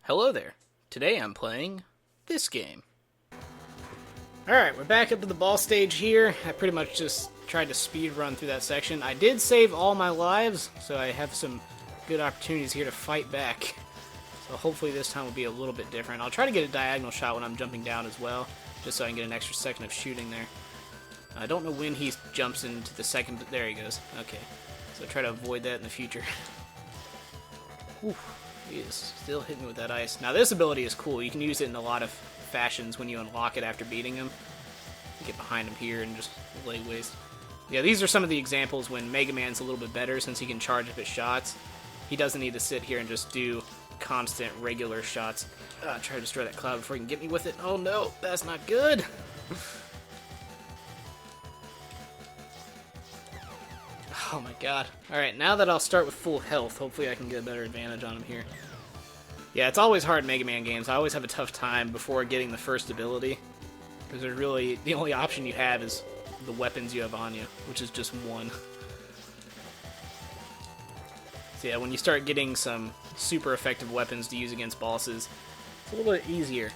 Hello there. Today I'm playing this game. Alright, we're back up to the ball stage here. I pretty much just tried to speed run through that section. I did save all my lives, so I have some good opportunities here to fight back. So hopefully this time will be a little bit different. I'll try to get a diagonal shot when I'm jumping down as well, just so I can get an extra second of shooting there. I don't know when he jumps into the second... There he goes. Okay. So try to avoid that in the future. Whew. He is still hitting me with that ice. Now this ability is cool. You can use it in a lot of fashions when you unlock it after beating him. Get behind him here and just leg waste. Yeah, these are some of the examples when Mega Man's a little bit better since he can charge up his shots. He doesn't need to sit here and just do constant, regular shots. Try to destroy that cloud before he can get me with it. Oh no, that's not good! Oh my god. Alright, now that I'll start with full health, hopefully I can get a better advantage on him here. Yeah, it's always hard in Mega Man games. I always have a tough time before getting the first ability. Because there's really, the only option you have is the weapons you have on you, which is just one. So yeah, when you start getting some super effective weapons to use against bosses, it's a little bit easier.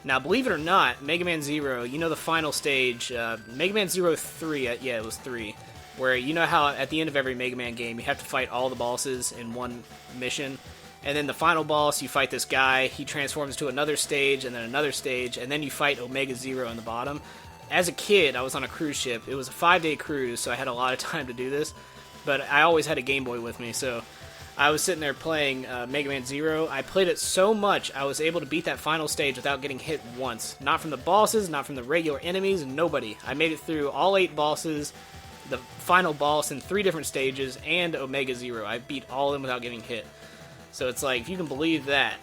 Now, believe it or not, Mega Man Zero, you know the final stage, Mega Man Zero 3, yeah, it was 3, where you know how at the end of every Mega Man game you have to fight all the bosses in one mission, and then the final boss, you fight this guy, he transforms to another stage, and then another stage, and then you fight Omega Zero in the bottom. As a kid, I was on a cruise ship. It was a 5-day cruise, so I had a lot of time to do this, but I always had a Game Boy with me, so I was sitting there playing Mega Man Zero. I played it so much, I was able to beat that final stage without getting hit once. Not from the bosses, not from the regular enemies, nobody. I made it through all 8 bosses, the final boss in 3 different stages, and Omega Zero. I beat all of them without getting hit. So it's like, if you can believe that.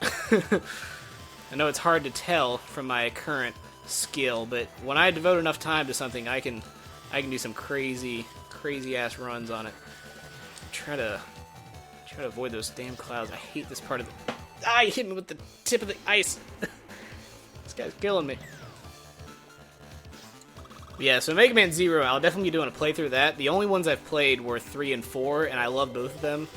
I know it's hard to tell from my current skill, but when I devote enough time to something, I can do some crazy ass runs on it. Try to avoid those damn clouds. I hate this part of the... Ah, he hit me with the tip of the ice. This guy's killing me. Yeah, so Mega Man Zero, I'll definitely be doing a playthrough of that. The only ones I've played were 3 and 4, and I love both of them.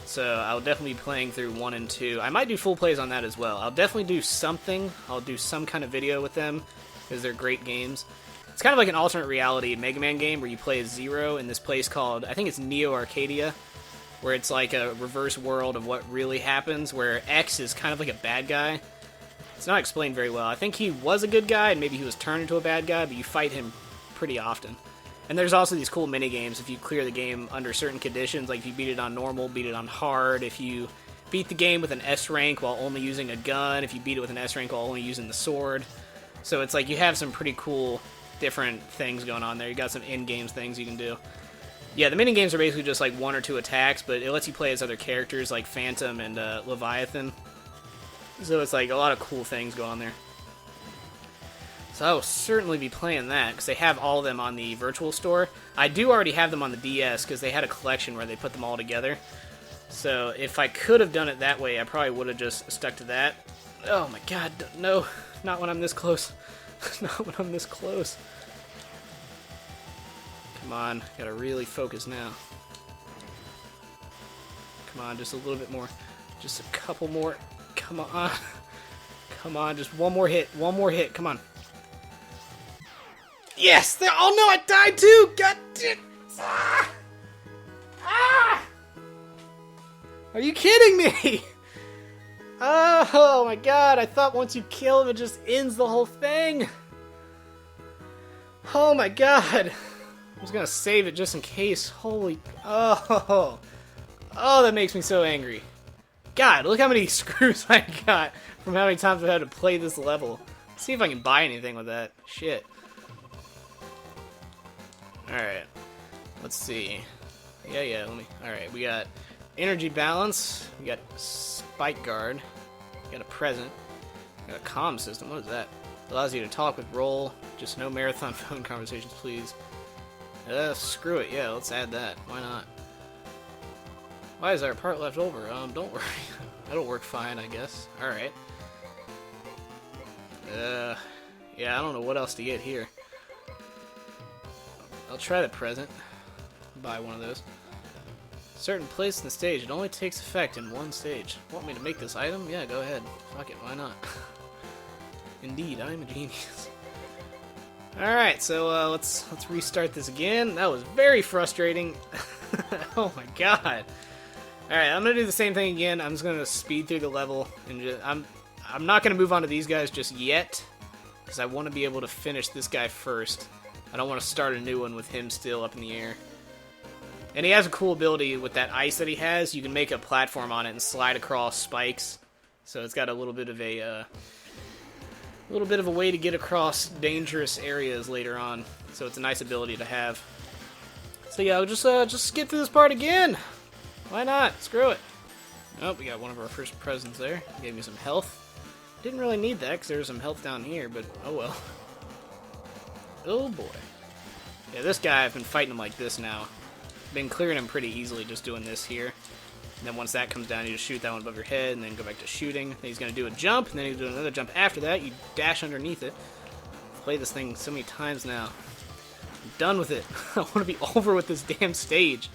So I'll definitely be playing through 1 and 2. I might do full plays on that as well. I'll definitely do something. I'll do some kind of video with them, because they're great games. It's kind of like an alternate reality Mega Man game where you play as Zero in this place called, I think it's Neo Arcadia, where it's like a reverse world of what really happens, where X is kind of like a bad guy. It's not explained very well. I think he was a good guy, and maybe he was turned into a bad guy, but you fight him pretty often. And there's also these cool mini-games if you clear the game under certain conditions, like if you beat it on normal, beat it on hard, if you beat the game with an S rank while only using a gun, if you beat it with an S rank while only using the sword. So it's like you have some pretty cool different things going on there. You got some in-games things you can do. Yeah, the mini-games are basically just like 1 or 2 attacks, but it lets you play as other characters like Phantom and Leviathan. So it's like a lot of cool things go on there. So I will certainly be playing that, because they have all of them on the virtual store. I do already have them on the DS, because they had a collection where they put them all together. So if I could have done it that way, I probably would have just stuck to that. Oh my god, no. Not when I'm this close. Not when I'm this close. Come on, gotta really focus now. Come on, just a little bit more. Just a couple more. Come on. Come on, just one more hit. One more hit, come on. Yes! Oh no, I died too! God damn! Ah! Ah! Are you kidding me? Oh my god, I thought once you kill him it just ends the whole thing. Oh my god. I was gonna save it just in case. Holy... Oh, that makes me so angry. God, look how many screws I got from how many times I've had to play this level. Let's see if I can buy anything with that. Shit. Alright, let's see. Yeah, let me... Alright, we got energy balance, we got spike guard, we got a present, we got a comm system. What is that? Allows you to talk with roll, just no marathon phone conversations, please. Screw it, yeah, let's add that. Why not? Why is there a part left over? Don't worry. That'll work fine, I guess. Alright. Yeah, I don't know what else to get here. I'll try the present. Buy one of those. Certain place in the stage. It only takes effect in one stage. Want me to make this item? Yeah, go ahead. Fuck it, why not? Indeed, I'm a genius. Alright, so let's restart this again. That was very frustrating. Oh my god. Alright, I'm gonna do the same thing again. I'm just gonna speed through the level and I'm not gonna move on to these guys just yet, because I want to be able to finish this guy first. I don't want to start a new one with him still up in the air. And he has a cool ability with that ice that he has. You can make a platform on it and slide across spikes. So it's got a little bit of a way to get across dangerous areas later on. So it's a nice ability to have. So yeah, I'll just skip through this part again. Why not? Screw it. Oh, we got one of our first presents there. Gave me some health. Didn't really need that because there was some health down here, but oh well. Oh boy. Yeah, this guy, I've been fighting him like this now. Been clearing him pretty easily just doing this here. And then once that comes down, you just shoot that one above your head and then go back to shooting. Then he's going to do a jump, and then he's doing another jump after that. You dash underneath it. I've played this thing so many times now. I'm done with it. I want to be over with this damn stage.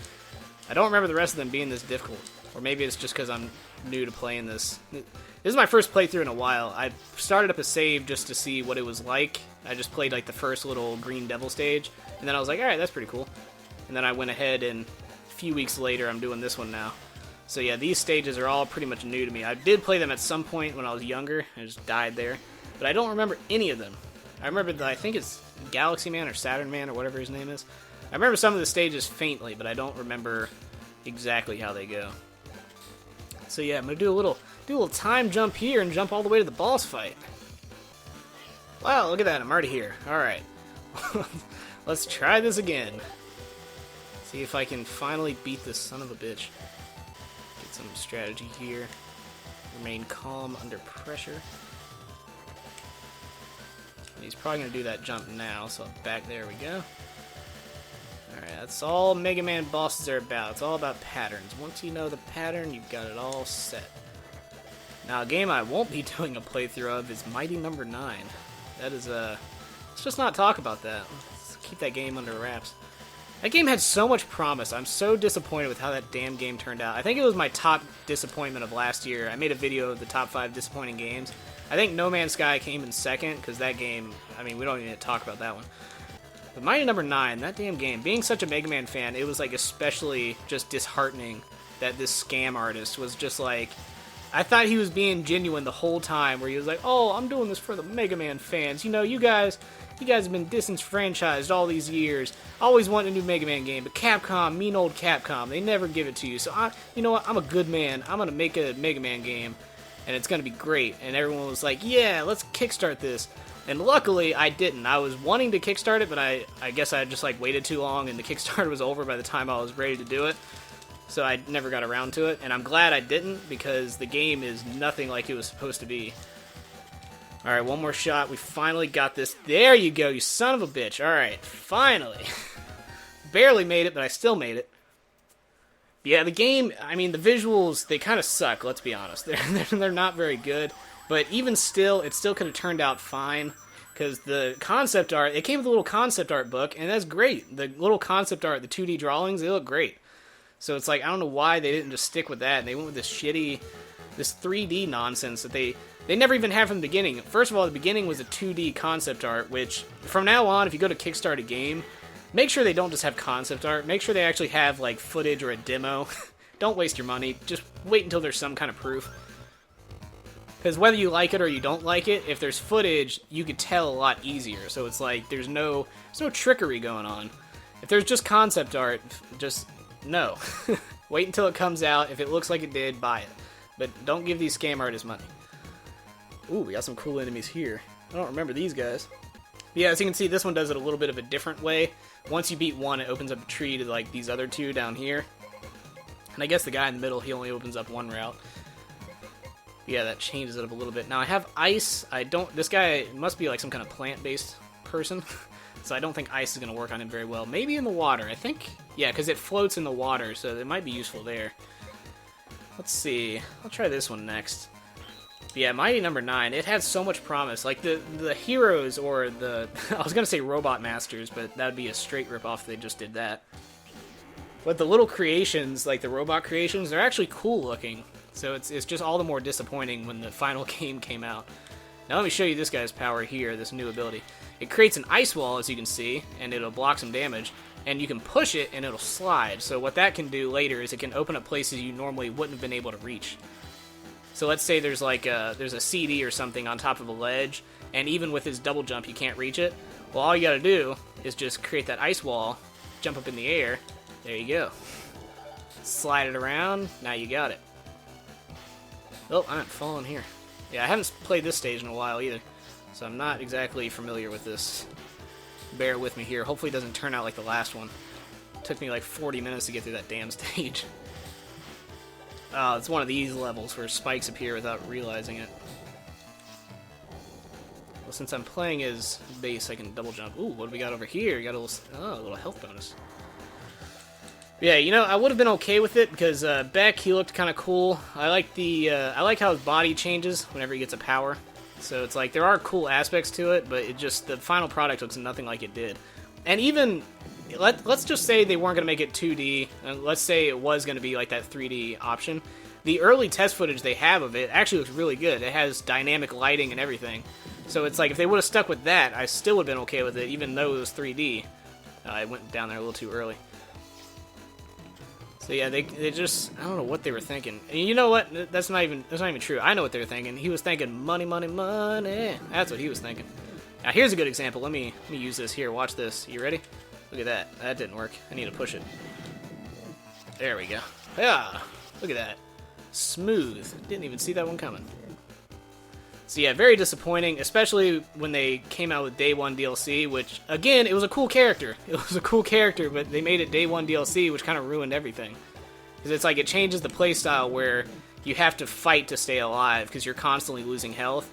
I don't remember the rest of them being this difficult. Or maybe it's just because I'm new to playing this. This is my first playthrough in a while. I started up a save just to see what it was like. I just played like the first little green devil stage. And then I was like, alright, that's pretty cool. And then I went ahead and a few weeks later I'm doing this one now. So yeah, these stages are all pretty much new to me. I did play them at some point when I was younger. I just died there. But I don't remember any of them. I remember I think it's Galaxy Man or Saturn Man or whatever his name is. I remember some of the stages faintly, but I don't remember exactly how they go. So yeah, I'm gonna do a little time jump here and jump all the way to the boss fight. Wow, look at that, I'm already here. Alright. Let's try this again. See if I can finally beat this son of a bitch. Get some strategy here. Remain calm under pressure. He's probably going to do that jump now, so back there we go. Alright, that's all Mega Man bosses are about. It's all about patterns. Once you know the pattern, you've got it all set. Now, a game I won't be doing a playthrough of is Mighty Number 9. That is, let's just not talk about that. Let's keep that game under wraps. That game had so much promise. I'm so disappointed with how that damn game turned out. I think it was my top disappointment of last year. I made a video of the top 5 disappointing games. I think No Man's Sky came in second, because that game, I mean, we don't even need to talk about that one. But Mighty Number 9, that damn game, being such a Mega Man fan, it was like especially just disheartening that this scam artist was just like, I thought he was being genuine the whole time, where he was like, oh, I'm doing this for the Mega Man fans. You know, you guys have been disenfranchised all these years. Always want a new Mega Man game, but Capcom, mean old Capcom, they never give it to you. So, you know what, I'm a good man. I'm going to make a Mega Man game, and it's going to be great. And everyone was like, yeah, let's kickstart this. And luckily, I didn't. I was wanting to kickstart it, but I guess I just like waited too long, and the Kickstarter was over by the time I was ready to do it. So I never got around to it, and I'm glad I didn't, because the game is nothing like it was supposed to be. Alright, one more shot. We finally got this. There you go, you son of a bitch. Alright, finally. Barely made it, but I still made it. Yeah, the game, I mean, the visuals, they kind of suck, let's be honest. They're not very good, but even still, it still could have turned out fine, because the concept art, it came with a little concept art book, and that's great. The little concept art, the 2D drawings, they look great. So it's like, I don't know why they didn't just stick with that, and they went with this shitty, this 3D nonsense that they never even had from the beginning. First of all, the beginning was a 2D concept art, which, from now on, if you go to Kickstarter a game, make sure they don't just have concept art. Make sure they actually have, like, footage or a demo. Don't waste your money. Just wait until there's some kind of proof. Because whether you like it or you don't like it, if there's footage, you could tell a lot easier. So it's like, there's no trickery going on. If there's just concept art, just... no. Wait until it comes out. If it looks like it did, buy it. But don't give these scam artists money. Ooh, we got some cool enemies here. I don't remember these guys. But yeah, as you can see, this one does it a little bit of a different way. Once you beat one, it opens up a tree to like these other two down here. And I guess the guy in the middle, he only opens up one route. Yeah, that changes it up a little bit. Now I have ice. This guy must be like some kind of plant-based person. So I don't think ice is going to work on him very well. Maybe in the water, I think. Yeah, because it floats in the water, so it might be useful there. Let's see. I'll try this one next. But yeah, Mighty Number 9, it had so much promise. Like, the heroes, or the... I was going to say Robot Masters, but that would be a straight ripoff if they just did that. But the little creations, like the robot creations, they're actually cool looking. So it's just all the more disappointing when the final game came out. Now let me show you this guy's power here, this new ability. It creates an ice wall, as you can see, and it'll block some damage. And you can push it, and it'll slide. So what that can do later is it can open up places you normally wouldn't have been able to reach. So let's say there's like there's a CD or something on top of a ledge, and even with his double jump, you can't reach it. Well, all you gotta do is just create that ice wall, jump up in the air. There you go. Slide it around. Now you got it. Oh, I'm falling here. Yeah, I haven't played this stage in a while either, so I'm not exactly familiar with this. Bear with me here. Hopefully it doesn't turn out like the last one. It took me like 40 minutes to get through that damn stage. Oh, it's one of these levels where spikes appear without realizing it. Well, since I'm playing as base, I can double jump. Ooh, what do we got over here? We got a little health bonus. Yeah, you know, I would have been okay with it because Beck, he looked kind of cool. I like I like how his body changes whenever he gets a power. So it's like there are cool aspects to it, but it just the final product looks nothing like it did. And even let's just say they weren't going to make it 2D, and let's say it was going to be like that 3D option. The early test footage they have of it actually looks really good. It has dynamic lighting and everything. So it's like if they would have stuck with that, I still would have been okay with it, even though it was 3D. I went down there a little too early. So yeah, they just, I don't know what they were thinking. And you know what? That's not even true. I know what they were thinking. He was thinking money, money, money. That's what he was thinking. Now here's a good example. Let me use this here. Watch this. You ready? Look at that. That didn't work. I need to push it. There we go. Yeah. Look at that. Smooth. Didn't even see that one coming. So yeah, very disappointing, especially when they came out with Day 1 DLC, which, again, it was a cool character. It was a cool character, but they made it Day 1 DLC, which kind of ruined everything. Because it's like it changes the playstyle where you have to fight to stay alive because you're constantly losing health.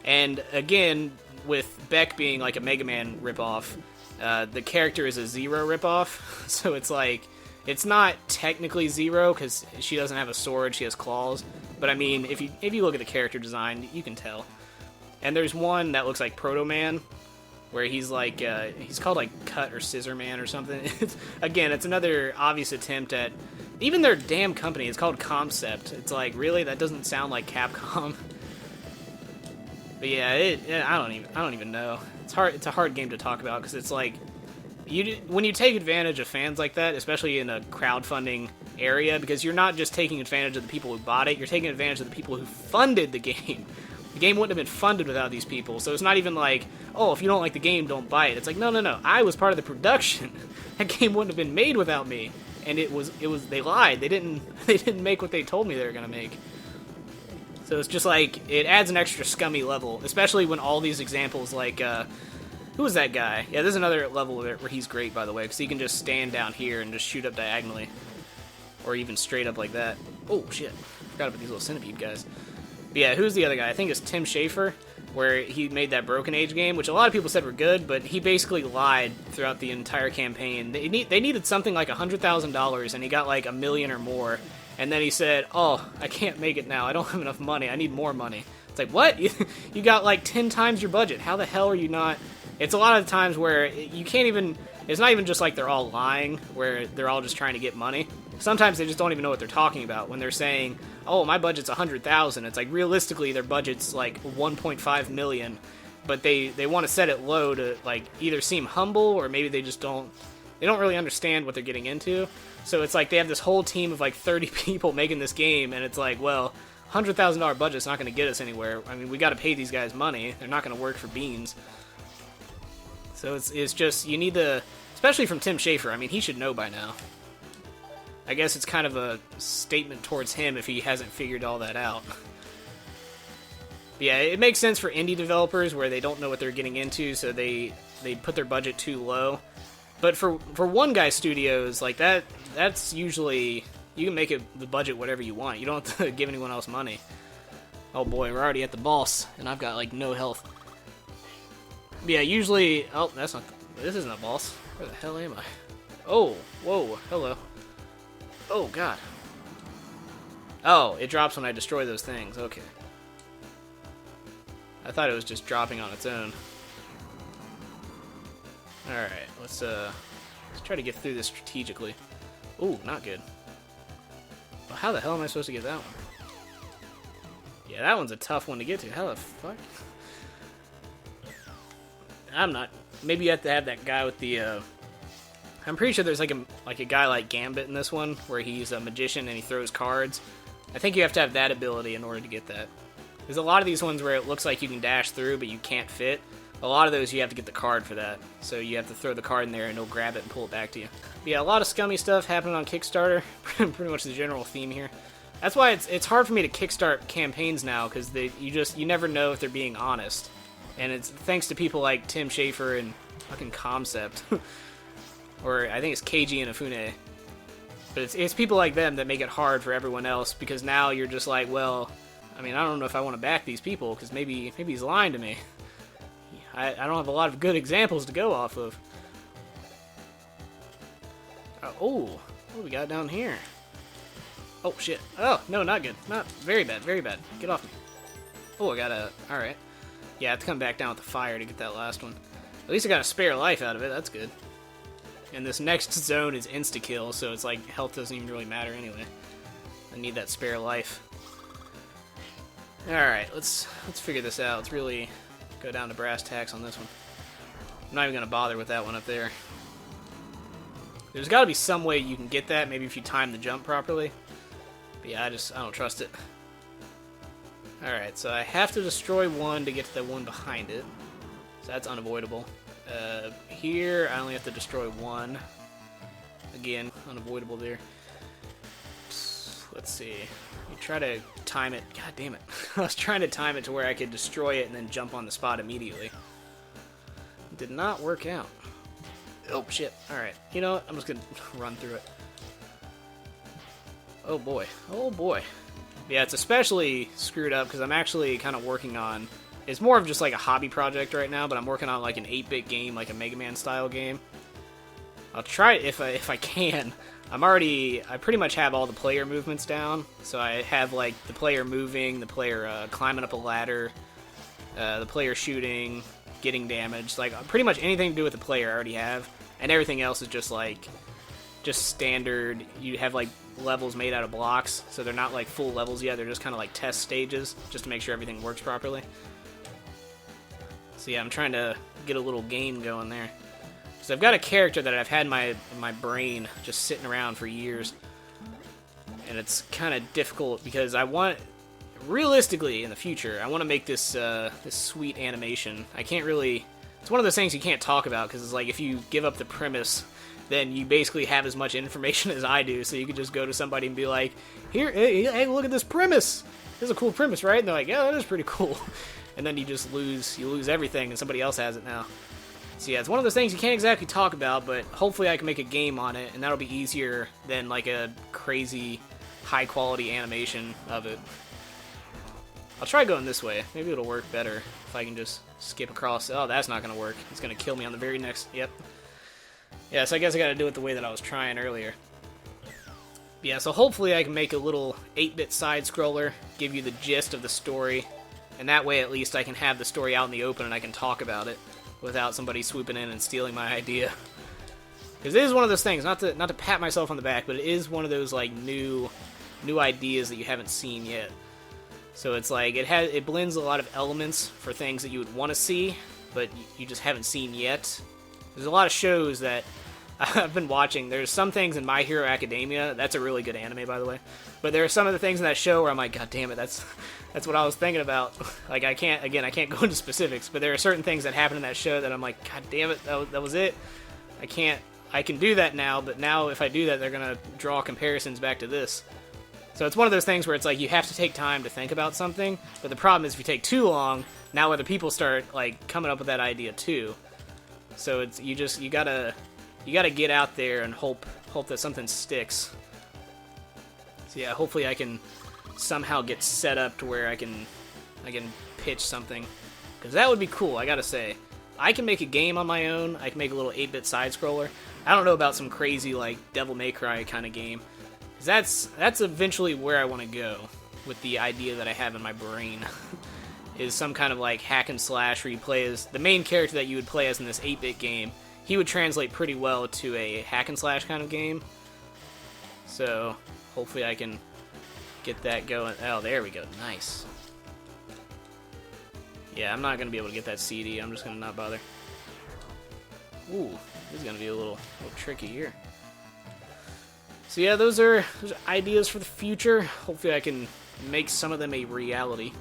And again, with Beck being like a Mega Man ripoff, the character is a Zero ripoff. So it's like, it's not technically Zero because she doesn't have a sword, she has claws. But I mean, if you look at the character design, you can tell. And there's one that looks like Proto Man, where he's like he's called like Cut or Scissor Man or something. Again, it's another obvious attempt at even their damn company. It's called Concept. It's like, really, that doesn't sound like Capcom. But yeah, I don't even know. It's hard. It's a hard game to talk about because it's like when you take advantage of fans like that, especially in a crowdfunding area, because you're not just taking advantage of the people who bought it, you're taking advantage of the people who funded the game. The game wouldn't have been funded without these people, so it's not even like, oh, if you don't like the game, don't buy it. It's like, no, I was part of the production. That game wouldn't have been made without me. And it was they lied. They didn't make what they told me they were gonna make. So it's just like, it adds an extra scummy level, especially when all these examples like, who was that guy? Yeah, there's another level of it where he's great, by the way, because he can just stand down here and just shoot up diagonally. Or even straight up like that. Oh, shit. Forgot about these little centipede guys. But yeah, who's the other guy? I think it's Tim Schafer, where he made that Broken Age game, which a lot of people said were good, but he basically lied throughout the entire campaign. They needed something like $100,000, and he got like $1 million or more. And then he said, oh, I can't make it now. I don't have enough money. I need more money. It's like, what? You got like 10 times your budget. How the hell are you not... It's a lot of times where you can't even... It's not even just like they're all lying, where they're all just trying to get money. Sometimes they just don't even know what they're talking about when they're saying, oh, my budget's $100,000. It's like, realistically, their budget's like $1.5 million. But they want to set it low to like either seem humble or maybe they just don't... They don't really understand what they're getting into. So it's like they have this whole team of like 30 people making this game, and it's like, well, $100,000 budget's not going to get us anywhere. I mean, we got to pay these guys money. They're not going to work for beans. So it's just, you need to, especially from Tim Schafer, I mean, he should know by now. I guess it's kind of a statement towards him if he hasn't figured all that out. But yeah, it makes sense for indie developers where they don't know what they're getting into, so they put their budget too low. But for one guy studios, like that's usually, you can make it the budget whatever you want. You don't have to give anyone else money. Oh boy, we're already at the boss, and I've got like no health. Yeah, usually... Oh, that's not... This isn't a boss. Where the hell am I? Oh, whoa, hello. Oh, God. Oh, it drops when I destroy those things. Okay. I thought it was just dropping on its own. Alright, let's try to get through this strategically. Ooh, not good. Well, how the hell am I supposed to get that one? Yeah, that one's a tough one to get to. How the fuck? I'm not. Maybe you have to have that guy with the. I'm pretty sure there's like a guy like Gambit in this one where he's a magician and he throws cards. I think you have to have that ability in order to get that. There's a lot of these ones where it looks like you can dash through, but you can't fit. A lot of those you have to get the card for that. So you have to throw the card in there and it'll grab it and pull it back to you. But yeah, a lot of scummy stuff happening on Kickstarter. Pretty much the general theme here. That's why it's hard for me to kickstart campaigns now, because you never know if they're being honest. And it's thanks to people like Tim Schafer and fucking Concept. Or I think it's KG and Afune. But it's people like them that make it hard for everyone else, because now you're just like, well, I mean, I don't know if I want to back these people, because maybe he's lying to me. I don't have a lot of good examples to go off of. Oh, what do we got down here? Oh, shit. Oh, no, not good. Not very bad, very bad. Get off me. Oh, I got a... Alright. Yeah, I have to come back down with the fire to get that last one. At least I got a spare life out of it. That's good. And this next zone is insta-kill, so it's like health doesn't even really matter anyway. I need that spare life. Alright, let's figure this out. Let's really go down to brass tacks on this one. I'm not even going to bother with that one up there. There's got to be some way you can get that, maybe if you time the jump properly. But yeah, I don't trust it. Alright, so I have to destroy one to get to the one behind it. So that's unavoidable. Here, I only have to destroy one. Again, unavoidable there. Let's see. You try to time it. God damn it. I was trying to time it to where I could destroy it and then jump on the spot immediately. It did not work out. Oh, shit. Alright. You know what? I'm just gonna run through it. Oh, boy. Oh, boy. Yeah, it's especially screwed up because I'm actually kind of working on... It's more of just like a hobby project right now, but I'm working on like an 8-bit game, like a Mega Man style game. I'll try it if I can. I pretty much have all the player movements down. So I have like the player moving, the player climbing up a ladder, the player shooting, getting damaged. Like pretty much anything to do with the player I already have. And everything else is just standard. You have like levels made out of blocks, so they're not like full levels yet. They're just kind of like test stages, just to make sure everything works properly. So yeah, I'm trying to get a little game going there. So I've got a character that I've had in my brain just sitting around for years. And it's kind of difficult because realistically in the future, I want to make this this sweet animation. I can't really... It's one of those things you can't talk about because it's like if you give up the premise, then you basically have as much information as I do. So you could just go to somebody and be like, here, hey, look at this premise. This is a cool premise, right? And they're like, yeah, that is pretty cool. And then you just lose everything, and somebody else has it now. So yeah, it's one of those things you can't exactly talk about, but hopefully I can make a game on it, and that'll be easier than like a crazy high-quality animation of it. I'll try going this way. Maybe it'll work better if I can just skip across. Oh, that's not going to work. It's going to kill me on the very next... Yep. Yeah, so I guess I got to do it the way that I was trying earlier. Yeah, so hopefully I can make a little 8-bit side-scroller, give you the gist of the story, and that way at least I can have the story out in the open and I can talk about it without somebody swooping in and stealing my idea. Because it is one of those things, not to pat myself on the back, but it is one of those like new ideas that you haven't seen yet. So it's like it blends a lot of elements for things that you would want to see, but you just haven't seen yet. There's a lot of shows that I've been watching. There's some things in My Hero Academia. That's a really good anime, by the way. But there are some of the things in that show where I'm like, God damn it, that's what I was thinking about. Like, I can't go into specifics, but there are certain things that happen in that show that I'm like, God damn it, that was it. I can do that now, but now if I do that, they're going to draw comparisons back to this. So it's one of those things where it's like, you have to take time to think about something, but the problem is if you take too long, now other people start, like, coming up with that idea too. So it's, you gotta get out there and hope that something sticks. So yeah, hopefully I can somehow get set up to where I can pitch something, because that would be cool. I gotta say, I can make a game on my own. I can make a little 8-bit side scroller. I don't know about some crazy like Devil May Cry kind of game, because that's eventually where I want to go with the idea that I have in my brain. Is some kind of like hack and slash where you play as the main character that you would play as in this 8-bit game. He would translate pretty well to a hack and slash kind of game. So hopefully I can get that going. Oh, there we go. Nice. Yeah, I'm not going to be able to get that CD. I'm just going to not bother. Ooh, this is going to be a little tricky here. So yeah, those are ideas for the future. Hopefully I can make some of them a reality.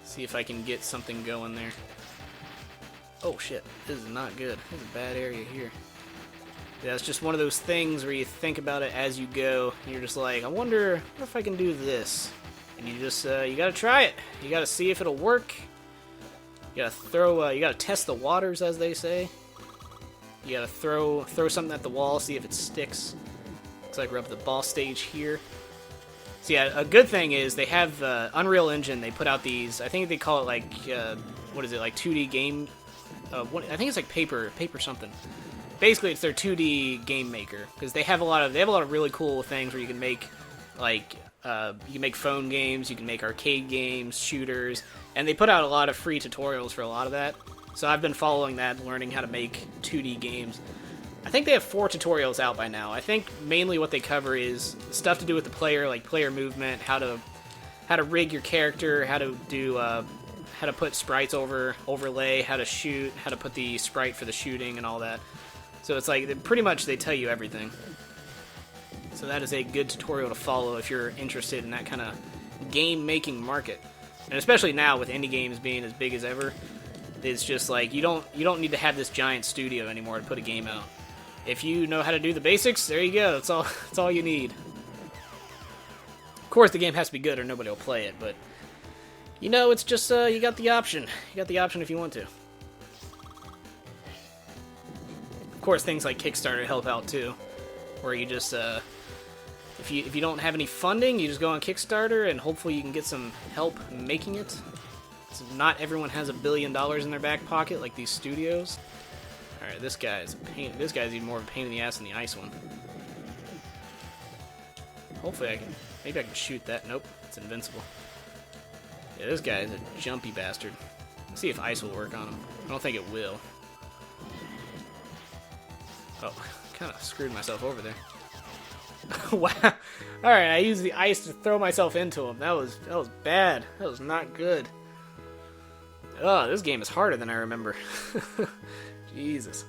See if I can get something going there. Oh shit, this is not good. This is a bad area here. Yeah, it's just one of those things where you think about it as you go, and you're just like, I wonder if I can do this. And you just, you gotta try it. You gotta see if it'll work. You gotta test the waters, as they say. You gotta throw something at the wall, see if it sticks. Looks like we're up at the boss stage here. So yeah, a good thing is they have Unreal Engine. They put out these, I think they call it like, what is it, like 2D game? I think it's like paper something. Basically, it's their 2D game maker because they have a lot of really cool things where you can make like you can make phone games, you can make arcade games, shooters, and they put out a lot of free tutorials for a lot of that. So I've been following that, learning how to make 2D games. I think they have 4 tutorials out by now. I think mainly what they cover is stuff to do with the player, like player movement, how to rig your character, how to do how to put sprites overlay, how to shoot, how to put the sprite for the shooting and all that. So it's like pretty much they tell you everything. So that is a good tutorial to follow if you're interested in that kind of game making market. And especially now with indie games being as big as ever, it's just like you don't need to have this giant studio anymore to put a game out. If you know how to do the basics, there you go. That's all you need. Of course, the game has to be good or nobody will play it, but you know, it's just you got the option. You got the option if you want to. Of course, things like Kickstarter help out too, where you just if you don't have any funding, you just go on Kickstarter and hopefully you can get some help making it. So not everyone has $1 billion in their back pocket like these studios. All right, this guy's a pain. This guy's even more of a pain in the ass than the ice one. Hopefully maybe I can shoot that. Nope, it's invincible. Yeah, this guy is a jumpy bastard. Let's see if ice will work on him. I don't think it will. Oh, kind of screwed myself over there. Wow. Alright, I used the ice to throw myself into him. That was bad. That was not good. Oh, this game is harder than I remember. Jesus.